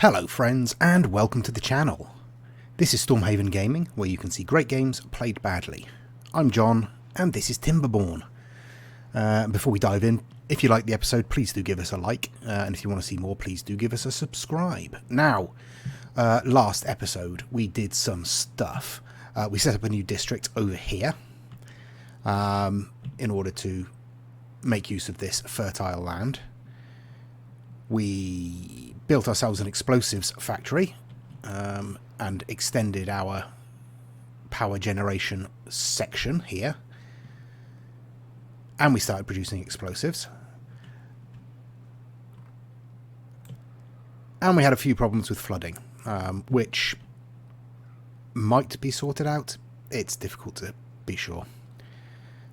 Hello friends and welcome to the channel. This is Stormhaven Gaming, where you can see great games played badly. I'm John and this is Timberborn. Before we dive in, if you like the episode, please do give us a like, and if you want to see more, please do give us a subscribe. Now, last episode we did some stuff. We set up a new district over here in order to make use of this fertile land. We built ourselves an explosives factory and extended our power generation section here. And we started producing explosives. And we had a few problems with flooding, which might be sorted out. It's difficult to be sure.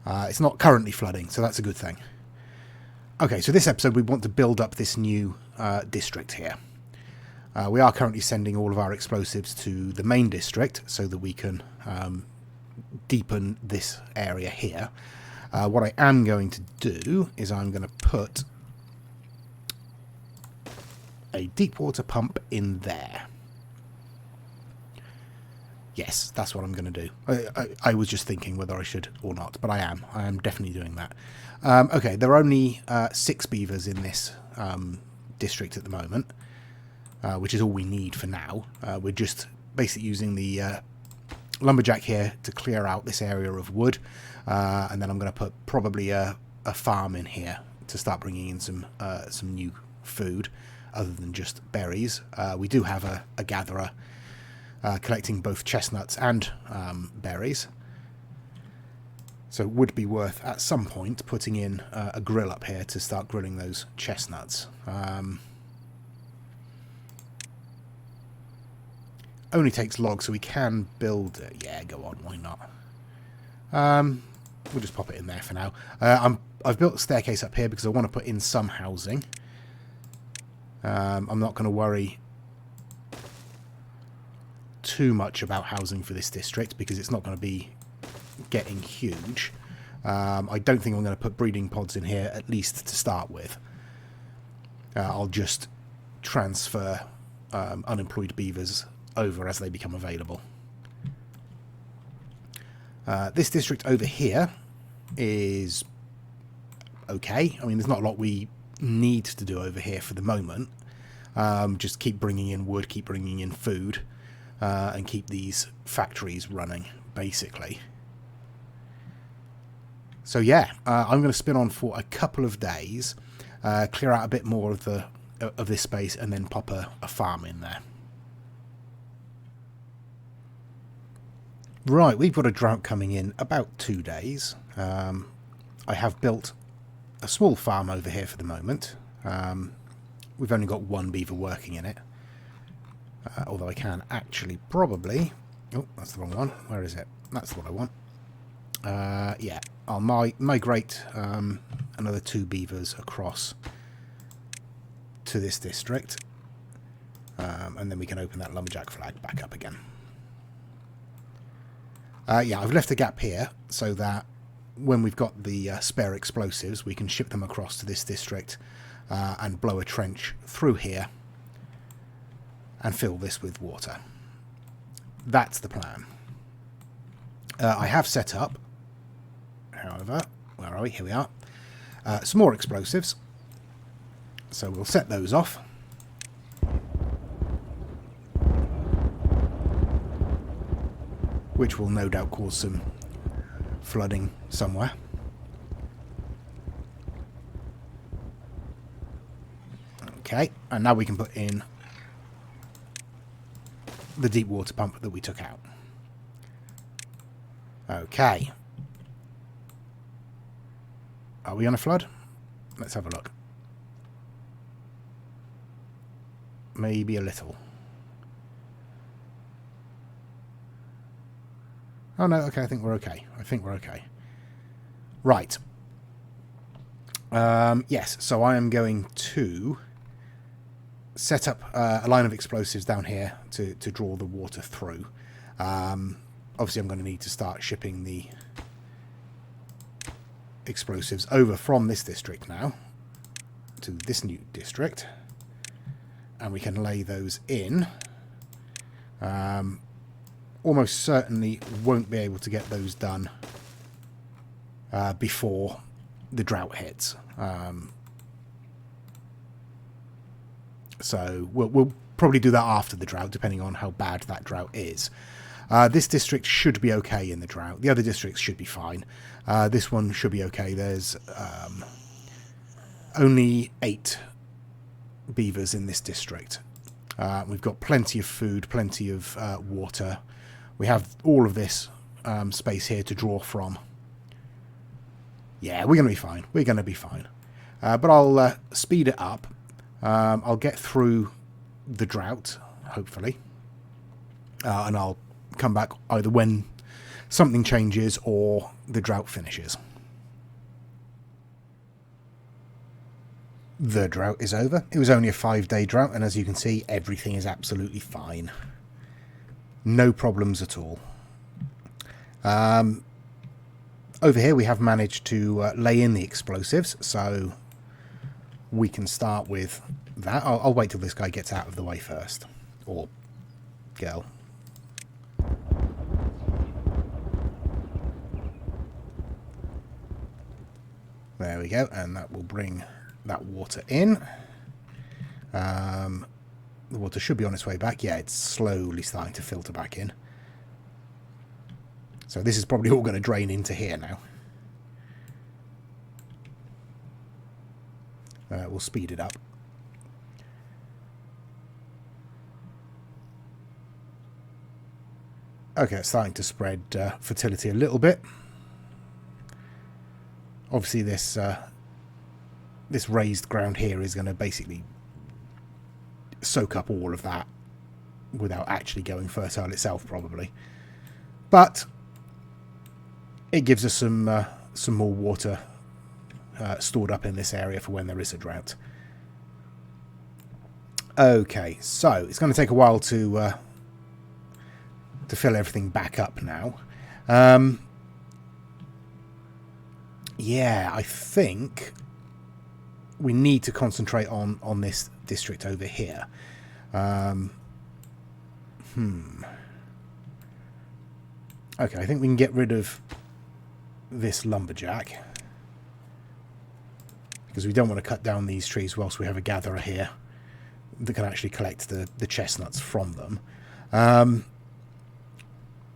It's not currently flooding, so that's a good thing. Okay, so this episode we want to build up this new district here. We are currently sending all of our explosives to the main district so that we can deepen this area here. What I am going to do is I'm going to put a deep water pump in there. Yes, that's what I'm going to do. I was just thinking whether I should or not, but I am. I am definitely doing that. Okay, there are only 6 beavers in this district at the moment, which is all we need for now. We're just basically using the lumberjack here to clear out this area of wood, and then I'm going to put probably a farm in here to start bringing in some new food other than just berries. We do have a gatherer collecting both chestnuts and berries. So it would be worth, at some point, putting in a grill up here to start grilling those chestnuts. Only takes logs, so we can build it. Yeah, go on, why not? We'll just pop it in there for now. I've built a staircase up here because I want to put in some housing. I'm not going to worry too much about housing for this district because it's not going to be getting huge. I don't think I'm going to put breeding pods in here, at least to start with. I'll just transfer unemployed beavers over as they become available. This district over here is okay. I mean, there's not a lot we need to do over here for the moment. Just keep bringing in wood, keep bringing in food, and keep these factories running, basically. So yeah, I'm going to spin on for a couple of days, clear out a bit more of this space, and then pop a farm in there. Right, we've got a drought coming in about 2 days. I have built a small farm over here for the moment. We've only got 1 beaver working in it. Although I can actually probably... Oh, that's the wrong one. Where is it? That's what I want. Yeah, I'll migrate another 2 beavers across to this district. And then we can open that lumberjack flag back up again. Yeah, I've left a gap here so that when we've got the spare explosives, we can ship them across to this district and blow a trench through here and fill this with water. That's the plan. I have set up, however, where are we? Here we are. Some more explosives. So we'll set those off. Which will no doubt cause some flooding somewhere. Okay, and now we can put in the deep water pump that we took out. Okay. Are we on a flood? Let's have a look. Maybe a little. Oh no, okay, I think we're okay. Right. Yes, so I am going to set up a line of explosives down here to draw the water through. Obviously I'm going to need to start shipping the explosives over from this district now to this new district. and we can lay those in. Almost certainly won't be able to get those done before the drought hits. So we'll probably do that after the drought, depending on how bad that drought is. This district should be okay in the drought. The other districts should be fine. This one should be okay. There's only 8 beavers in this district. We've got plenty of food, plenty of water. We have all of this space here to draw from. Yeah, we're going to be fine. We're going to be fine. But I'll speed it up. I'll get through the drought, hopefully. And I'll come back either when something changes or the drought finishes. The drought is over. It was only a 5-day drought, and as you can see, everything is absolutely fine. No problems at all. Over here we have managed to lay in the explosives, so we can start with that. I'll wait till this guy gets out of the way first. Or girl. There we go, and that will bring that water in. The water should be on its way back. Yeah, it's slowly starting to filter back in. So this is probably all going to drain into here now. We'll speed it up. Okay, it's starting to spread fertility a little bit. Obviously this this raised ground here is going to basically soak up all of that without actually going fertile itself, probably. But it gives us some more water stored up in this area for when there is a drought. Okay, so it's going to take a while to fill everything back up now. Yeah, I think we need to concentrate on this district over here. Okay, I think we can get rid of this lumberjack, because we don't want to cut down these trees whilst we have a gatherer here that can actually collect the chestnuts from them.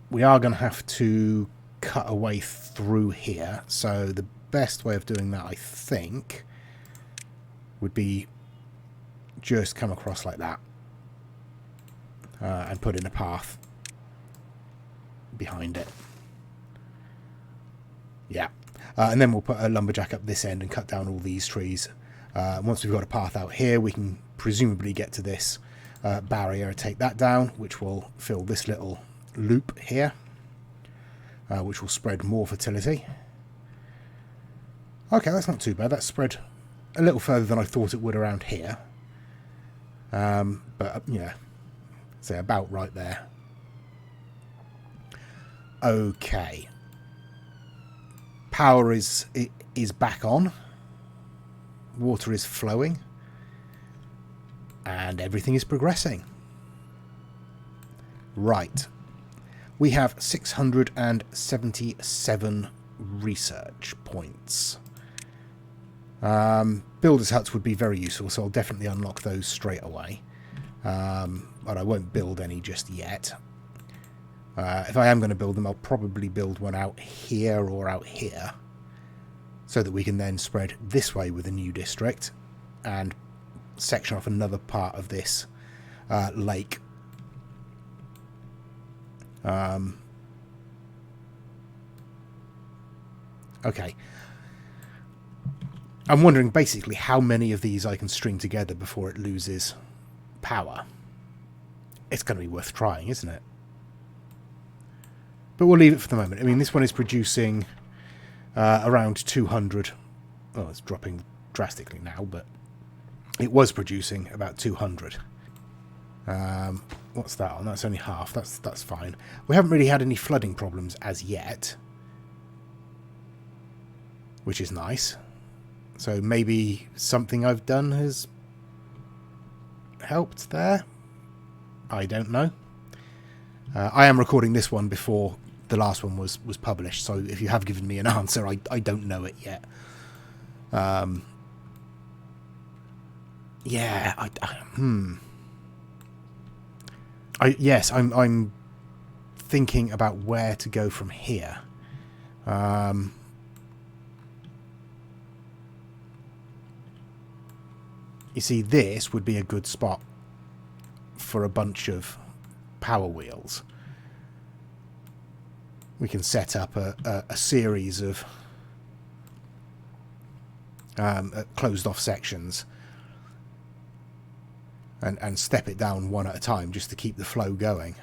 We are going to have to cut a way through here, so the best way of doing that, I think, would be just come across like that and put in a path behind it. Yeah, and then we'll put a lumberjack up this end and cut down all these trees. Once we've got a path out here, we can presumably get to this barrier and take that down, which will fill this little loop here, which will spread more fertility. Okay, that's not too bad. That's spread a little further than I thought it would around here. But, yeah, say about right there. Okay. Power is back on. Water is flowing. And everything is progressing. Right. We have 677 research points. Builder's huts would be very useful, so I'll definitely unlock those straight away. But I won't build any just yet. If I am going to build them, I'll probably build one out here or out here, so that we can then spread this way with a new district and section off another part of this lake. Okay. I'm wondering basically how many of these I can string together before it loses power. It's going to be worth trying, isn't it? But we'll leave it for the moment. I mean, this one is producing around 200. Oh, it's dropping drastically now, but it was producing about 200. What's that on? That's only half. That's fine. We haven't really had any flooding problems as yet, which is nice. So maybe something I've done has helped there? I don't know. I am recording this one before the last one was published, so if you have given me an answer, I don't know it yet. Yeah, yes, I'm thinking about where to go from here. You see, this would be a good spot for a bunch of power wheels. We can set up a series of closed off sections and step it down one at a time just to keep the flow going.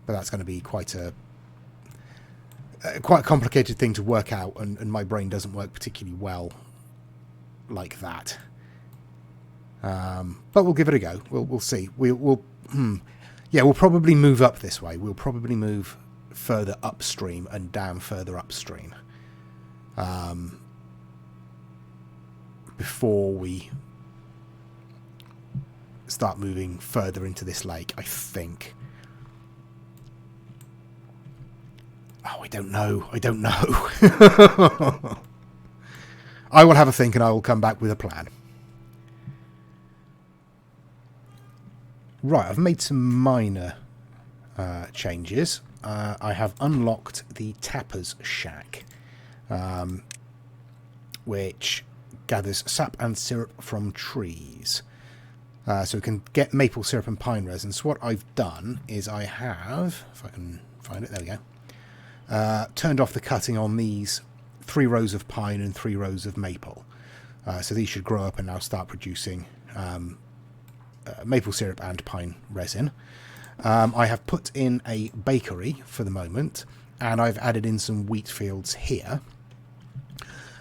But that's going to be quite a complicated thing to work out, and my brain doesn't work particularly well like that. But we'll give it a go. We'll see. We'll probably move up this way. We'll probably move further upstream and down further upstream before we start moving further into this lake, I think. Oh, I don't know. I will have a think and I will come back with a plan. Right, I've made some minor changes. I have unlocked the Tapper's Shack, which gathers sap and syrup from trees. So we can get maple syrup and pine resin. So what I've done is I have, if I can find it, there we go, turned off the cutting on these 3 rows of pine and 3 rows of maple. So these should grow up and now start producing maple syrup and pine resin. I have put in a bakery for the moment, and I've added in some wheat fields here.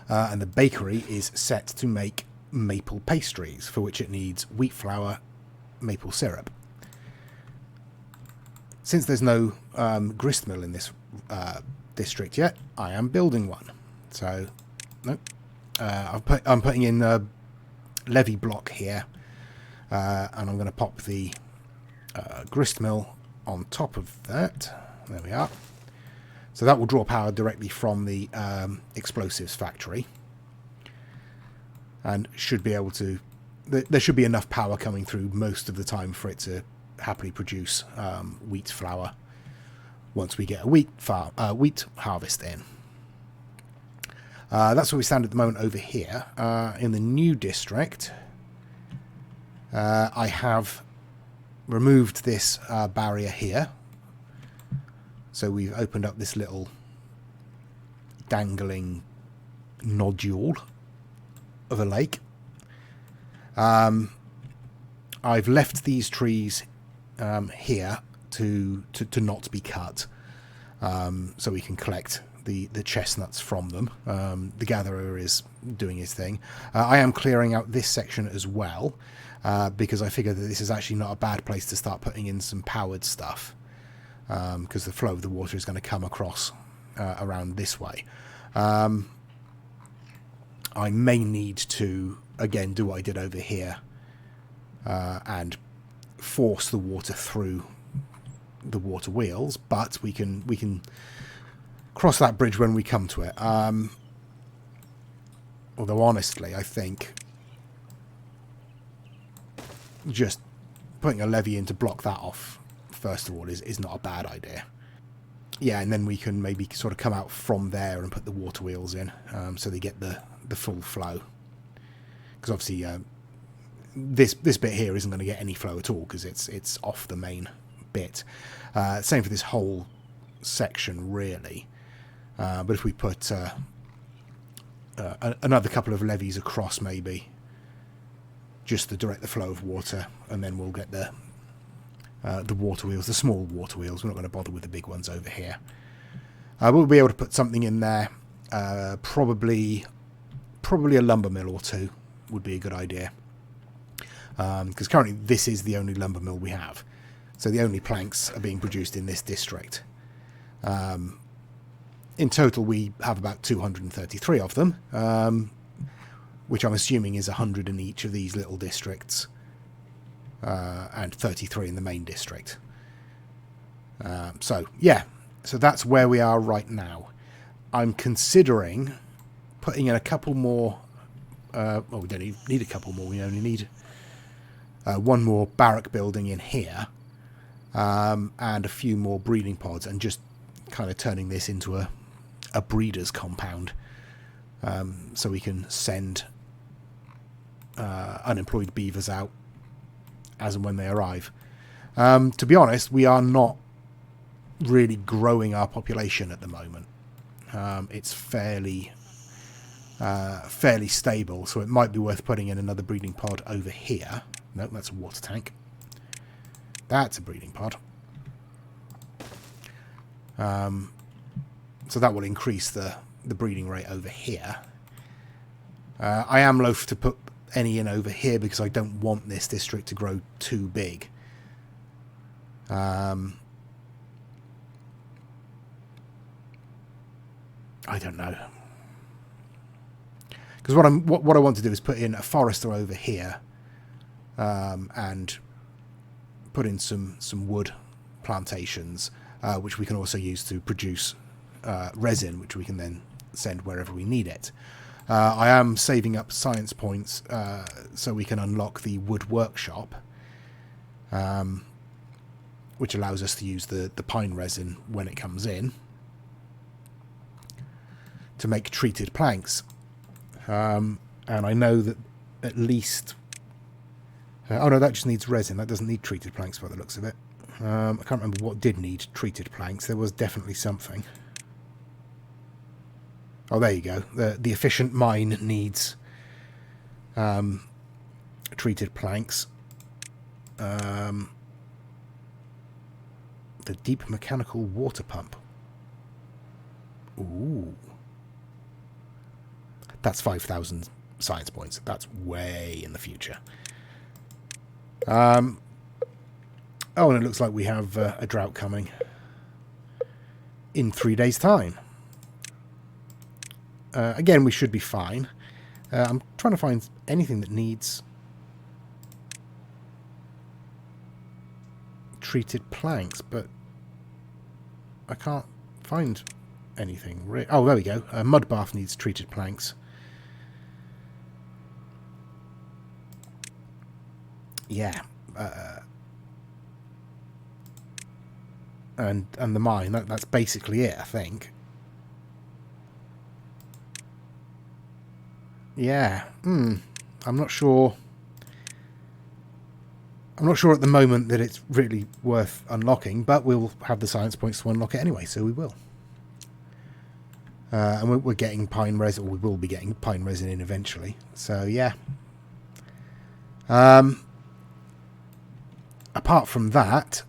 And the bakery is set to make maple pastries, for which it needs wheat flour, maple syrup. Since there's no grist mill in this district yet, I am building one. So, nope. I'm putting in a levee block here, and I'm going to pop the grist mill on top of that. There we are. So that will draw power directly from the explosives factory, and should be able to. There should be enough power coming through most of the time for it to happily produce wheat flour once we get a wheat harvest in. That's where we stand at the moment over here. In the new district, I have removed this barrier here. So we've opened up this little dangling nodule of a lake. I've left these trees here to not be cut, so we can collect the chestnuts from them. The gatherer is doing his thing. I am clearing out this section as well, because I figure that this is actually not a bad place to start putting in some powered stuff, because the flow of the water is going to come across around this way. I may need to again do what I did over here, and force the water through the water wheels, but we can cross that bridge when we come to it. Although honestly, I think just putting a levee in to block that off first of all is not a bad idea. Yeah, and then we can maybe sort of come out from there and put the water wheels in, so they get the full flow. Because obviously this bit here isn't going to get any flow at all because it's off the main bit. Same for this whole section really. But if we put another couple of levees across maybe, just to direct the flow of water, and then we'll get the water wheels, the small water wheels. We're not going to bother with the big ones over here. We'll be able to put something in there. Probably a lumber mill or two would be a good idea. Because currently this is the only lumber mill we have. So the only planks are being produced in this district. In total we have about 233 of them. which I'm assuming is 100 in each of these little districts, and 33 in the main district. So that's where we are right now. I'm considering putting in a couple more. Well, we don't even need a couple more. We only need one more barrack building in here, and a few more breeding pods, and just kind of turning this into a breeder's compound, so we can send unemployed beavers out as and when they arrive. To be honest, we are not really growing our population at the moment. It's fairly stable, so it might be worth putting in another breeding pod over here. No, that's a water tank. That's a breeding pod. So that will increase the breeding rate over here. I am loath to put any in over here because I don't want this district to grow too big. I don't know, because what I want to do is put in a forester over here, and put in some wood plantations, which we can also use to produce resin, which we can then send wherever we need it. I am saving up science points so we can unlock the wood workshop, which allows us to use the pine resin when it comes in to make treated planks. And I know that at least... oh no, that just needs resin. That doesn't need treated planks by the looks of it. I can't remember what did need treated planks. There was definitely something. Oh, there you go. The efficient mine needs treated planks. The deep mechanical water pump. Ooh. That's 5,000 science points. That's way in the future. Oh, and it looks like we have a drought coming in 3 days' time. Again, we should be fine. I'm trying to find anything that needs treated planks, but I can't find anything. Oh, there we go. Mud bath needs treated planks. Yeah. And the mine, that's basically it, I think. Yeah. I'm not sure. I'm not sure at the moment that it's really worth unlocking, but we'll have the science points to unlock it anyway, so we will. And we're getting pine resin, or we will be getting pine resin in eventually. So, yeah. Apart from that,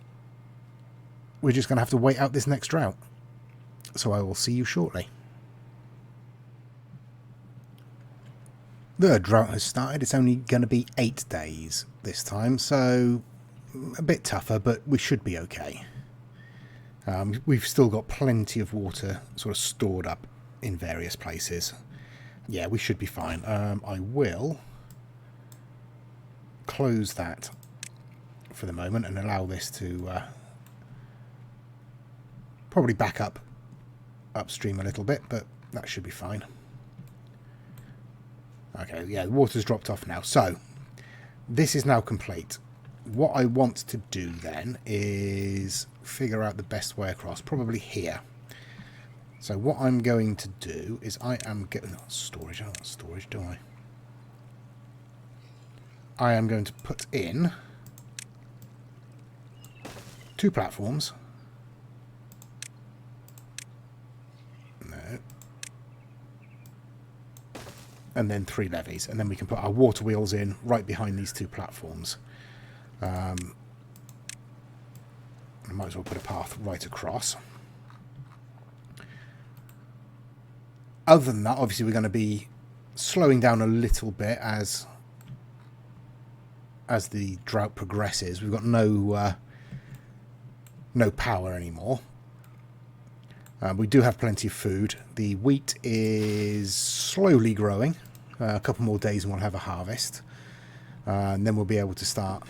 we're just going to have to wait out this next drought. So I will see you shortly. The drought has started. It's only going to be 8 days this time, so a bit tougher, but we should be okay. We've still got plenty of water sort of stored up in various places. Yeah, we should be fine. I will close that for the moment and allow this to probably back up upstream a little bit, but that should be fine. Okay, yeah, the water's dropped off now. So, this is now complete. What I want to do then is figure out the best way across, probably here. So what I'm going to do is I am getting... storage, I don't want storage, do I? I am going to put in 2 platforms. And then 3 levees, and then we can put our water wheels in right behind these 2 platforms. I might as well put a path right across. Other than that, obviously we're going to be slowing down a little bit as the drought progresses. We've got no power anymore. We do have plenty of food. The wheat is slowly growing. A couple more days and we'll have a harvest. And then we'll be able to start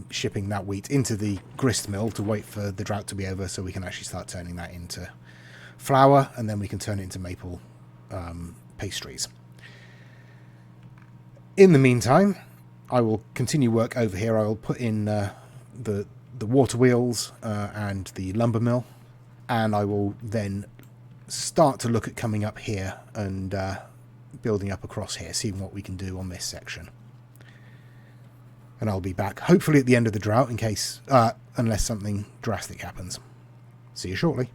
shipping that wheat into the grist mill to wait for the drought to be over so we can actually start turning that into flour, and then we can turn it into maple pastries. In the meantime, I will continue work over here. I will put in the water wheels and the lumber mill, and I will then start to look at coming up here and building up across here, seeing what we can do on this section. And I'll be back, hopefully at the end of the drought, in case, unless something drastic happens. See you shortly.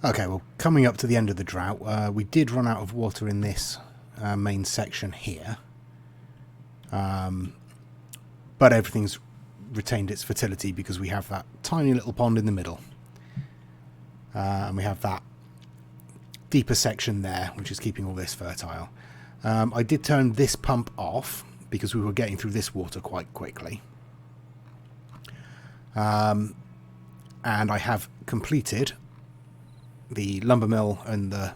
Okay, well, coming up to the end of the drought, we did run out of water in this main section here. But everything's retained its fertility because we have that tiny little pond in the middle. And we have that deeper section there, which is keeping all this fertile. I did turn this pump off because we were getting through this water quite quickly. And I have completed the lumber mill and the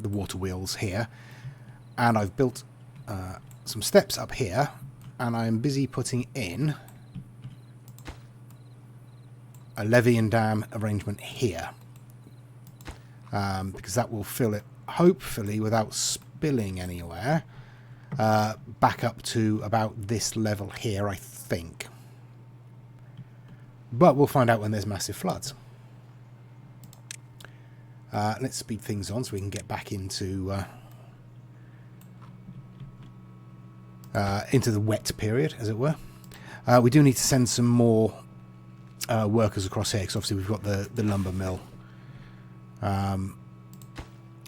water wheels here. And I've built some steps up here, and I'm busy putting in a levee and dam arrangement here. Because that will fill it, hopefully, without spilling anywhere, back up to about this level here, I think. But we'll find out when there's massive floods. Let's speed things on so we can get back into the wet period, as it were. We do need to send some more workers across here, because obviously we've got the lumber mill.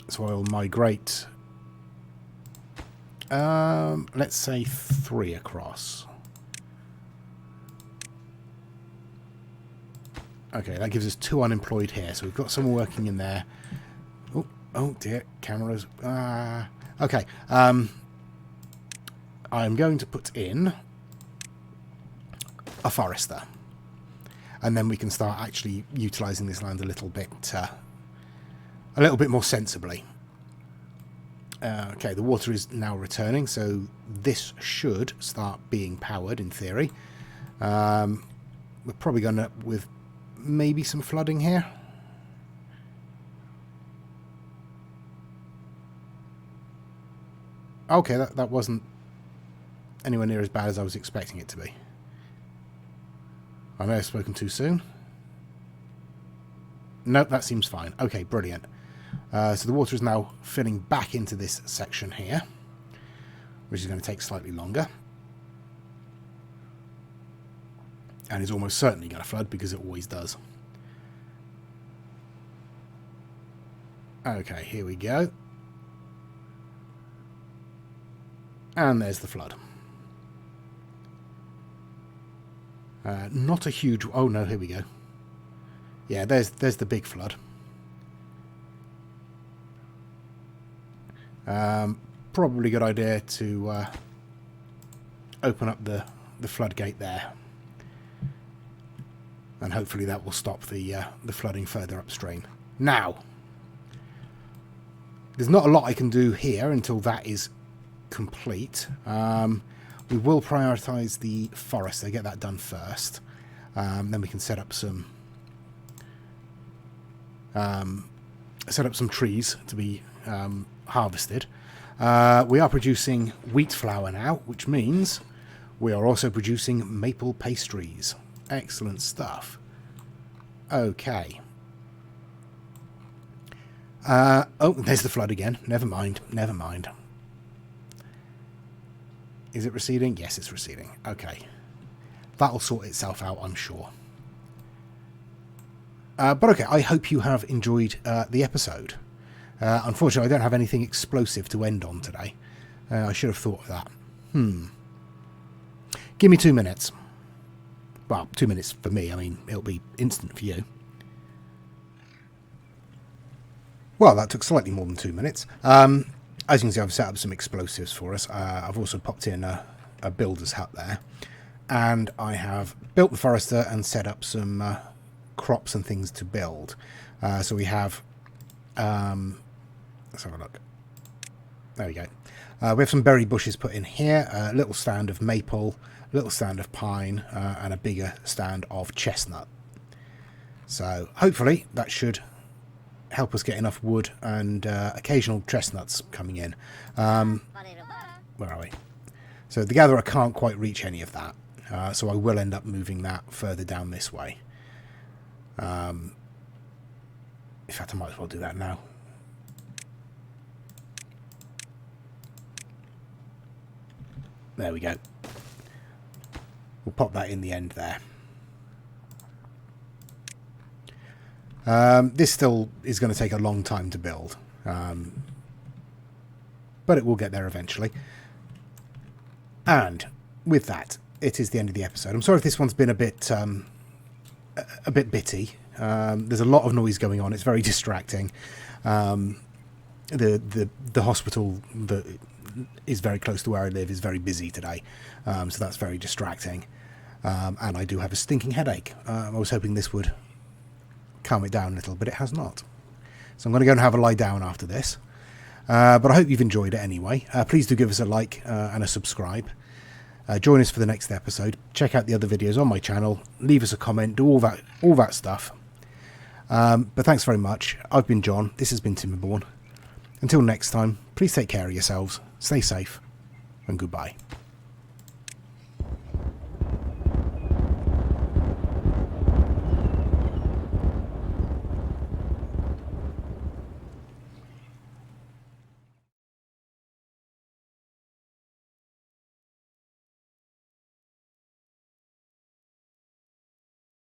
So I will migrate, let's say 3 across. Okay, that gives us 2 unemployed here, so we've got someone working in there. Oh dear, cameras. Okay, I'm going to put in a forester, and then we can start actually utilising this land a little bit more sensibly. Okay, the water is now returning, so this should start being powered in theory. We're probably going to end up with maybe some flooding here. Okay, that wasn't anywhere near as bad as I was expecting it to be. I may have spoken too soon. Nope, that seems fine. Okay, brilliant. So the water is now filling back into this section here, which is going to take slightly longer. And is almost certainly going to flood, because it always does. Okay, here we go. And there's the flood. Not a huge... Oh, no, here we go. Yeah, there's the big flood. Probably a good idea to open up the floodgate there. And hopefully that will stop the flooding further upstream. Now, there's not a lot I can do here until that is complete. We will prioritise the forest, so get that done first. Then we can set up some trees to be harvested. We are producing wheat flour now, which means we are also producing maple pastries. Excellent stuff. Okay. Oh, there's the flood again. Never mind. Never mind. Is it receding? Yes, it's receding. Okay. That'll sort itself out, I'm sure. But okay, I hope you have enjoyed the episode. Unfortunately, I don't have anything explosive to end on today. I should have thought of that. Give me 2 minutes. Well, 2 minutes for me. I mean, it'll be instant for you. Well, that took slightly more than 2 minutes. As you can see, I've set up some explosives for us. I've also popped in a builder's hut there. And I have built the forester and set up some crops and things to build. So we have Let's have a look. There we go. We have some berry bushes put in here, a little stand of maple, a little stand of pine, and a bigger stand of chestnut. So hopefully that should help us get enough wood and occasional chestnuts coming in. Where are we? So the gatherer can't quite reach any of that, so I will end up moving that further down this way. In fact, I might as well do that now. There we go. We'll pop that in the end there. This still is going to take a long time to build, but it will get there eventually. And with that, it is the end of the episode. I'm sorry if this one's been a bit bitty. There's a lot of noise going on. It's very distracting. The hospital that is very close to where I live is very busy today, so that's very distracting. And I do have a stinking headache. I was hoping this would calm it down a little, but it has not. So I'm going to go and have a lie down after this. But I hope you've enjoyed it anyway. Please do give us a like and a subscribe. Join us for the next episode. Check out the other videos on my channel. Leave us a comment. Do all that stuff. But thanks very much. I've been John. This has been Timberborn. Until next time, please take care of yourselves. Stay safe. And goodbye.